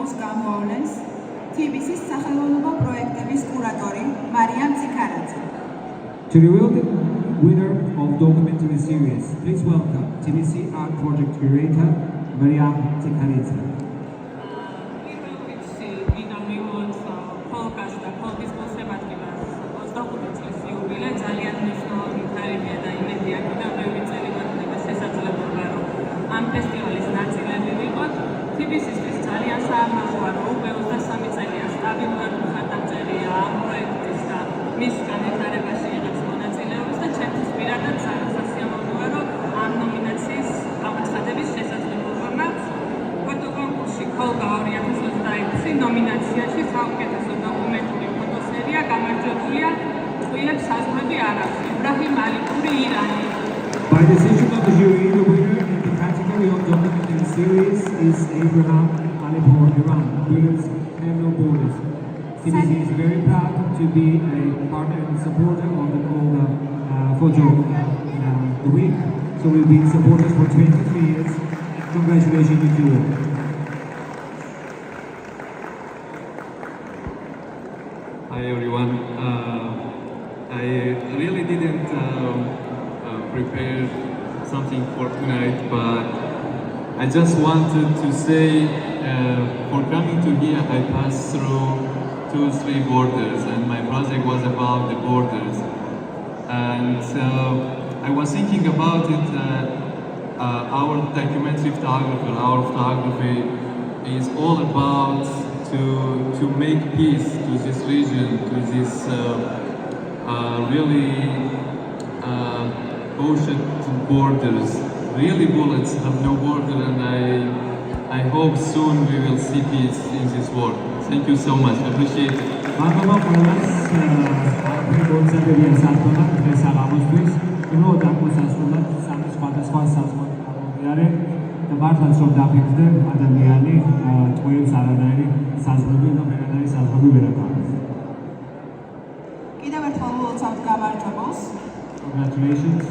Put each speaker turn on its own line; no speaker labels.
გამარჯვებულს გამოავლენს TBC-ის სახელმწიფო პროექტების კურატორი მარიამ ციქარაძე.
To reveal the winner of documentary series, please welcome TBC Art Project Curator Mariam Cikharidze.
TBC-ისთვის ძალიან საამაყოა, რომ 23 წელია სტაბილურად მხარდამჭერია ამ პროექტის და მის განვითარებაში იღებს მონაწილეობას და ჩემთვის პირადად სასიამოვნოა, რომ ამ ნომინაციის გამაცხადების შესაძლებლობა მაქვს. ფოტოკონკურსში ქოლგა 2021 ნომინაციაში საუკეთესო დოკუმენტური ფოტოსერია გამარჯვებულია ტყუილებს საზღვრები არაქვს იბრაჰიმ ალიპური ირანი.
By decision of the jury, the winner in the category of documentary series is Abraham Alipur Iran, Tquyil's Have No Borders. TBC is very proud to be a partner and supporter of the Kolga photo the week. So we've been supporters for 23 years. Congratulations to you all.
Hi everyone. I really didn't prepare something for tonight, but I just wanted to say for coming to here I passed through 2-3 borders and my project was about the borders, and I was thinking about it that our documentary photography, our photography is all about to make peace to this region, to this really ocean borders. Really bullets have no border, and I hope soon we will see peace in this world. Thank you so much. I appreciate it.
კიდევ ერთხელ ულოცავთ გამარჯვებულს.
Congratulations.